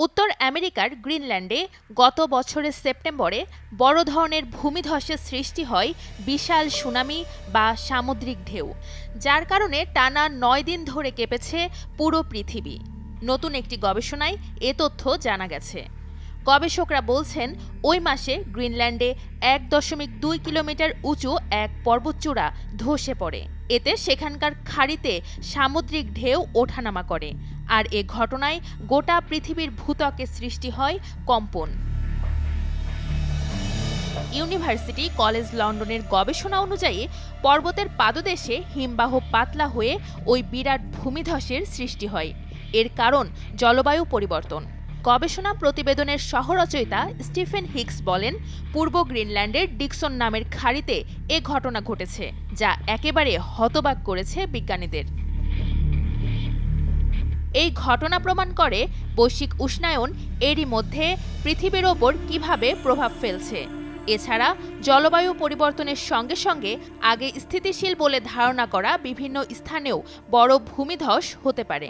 উত্তর আমেরিকার গ্রিনল্যান্ডে গত বছরের সেপ্টেম্বরে বড় ধরনের ভূমিধসের সৃষ্টি হয় বিশাল সুনামি বা সামুদ্রিক ঢেউ, যার কারণে টানা ৯ দিন ধরে কেঁপেছে পুরো পৃথিবী। নতুন একটি গবেষণায় এ তথ্য জানা গেছে। গবেষকরা বলছেন, ওই মাসে গ্রিনল্যান্ডে ১.২ কিলোমিটার উঁচু এক পর্বতচূড়া ধসে পড়ে। এতে সেখানকার খাড়িতে সামুদ্রিক ঢেউ ওঠানামা করে, আর এ ঘটনায় গোটা পৃথিবীর ভূত্বকে সৃষ্টি হয় কম্পন। ইউনিভার্সিটি কলেজ লন্ডনের গবেষণা অনুযায়ী পর্বতের পাদদেশে হিমবাহ পাতলা হয়ে ওই বিরাট ভূমিধসের সৃষ্টি হয়। এর কারণ জলবায়ু পরিবর্তন। গবেষণা প্রতিবেদনের সহ-রচয়িতা স্টিফেন হিক্স বলেন, পূর্ব গ্রিনল্যান্ডের ডিকসন নামের খাড়িতে এ ঘটনা ঘটেছে, যা একেবারে হতবাক করেছে বিজ্ঞানীদের। এই ঘটনা প্রমাণ করে বৈশ্বিক উষ্ণায়ন এরই মধ্যে পৃথিবীর ওপর কিভাবে প্রভাব ফেলছে। এছাড়া জলবায়ু পরিবর্তনের সঙ্গে সঙ্গে আগে স্থিতিশীল বলে ধারণা করা বিভিন্ন স্থানেও বড় ভূমিধস হতে পারে।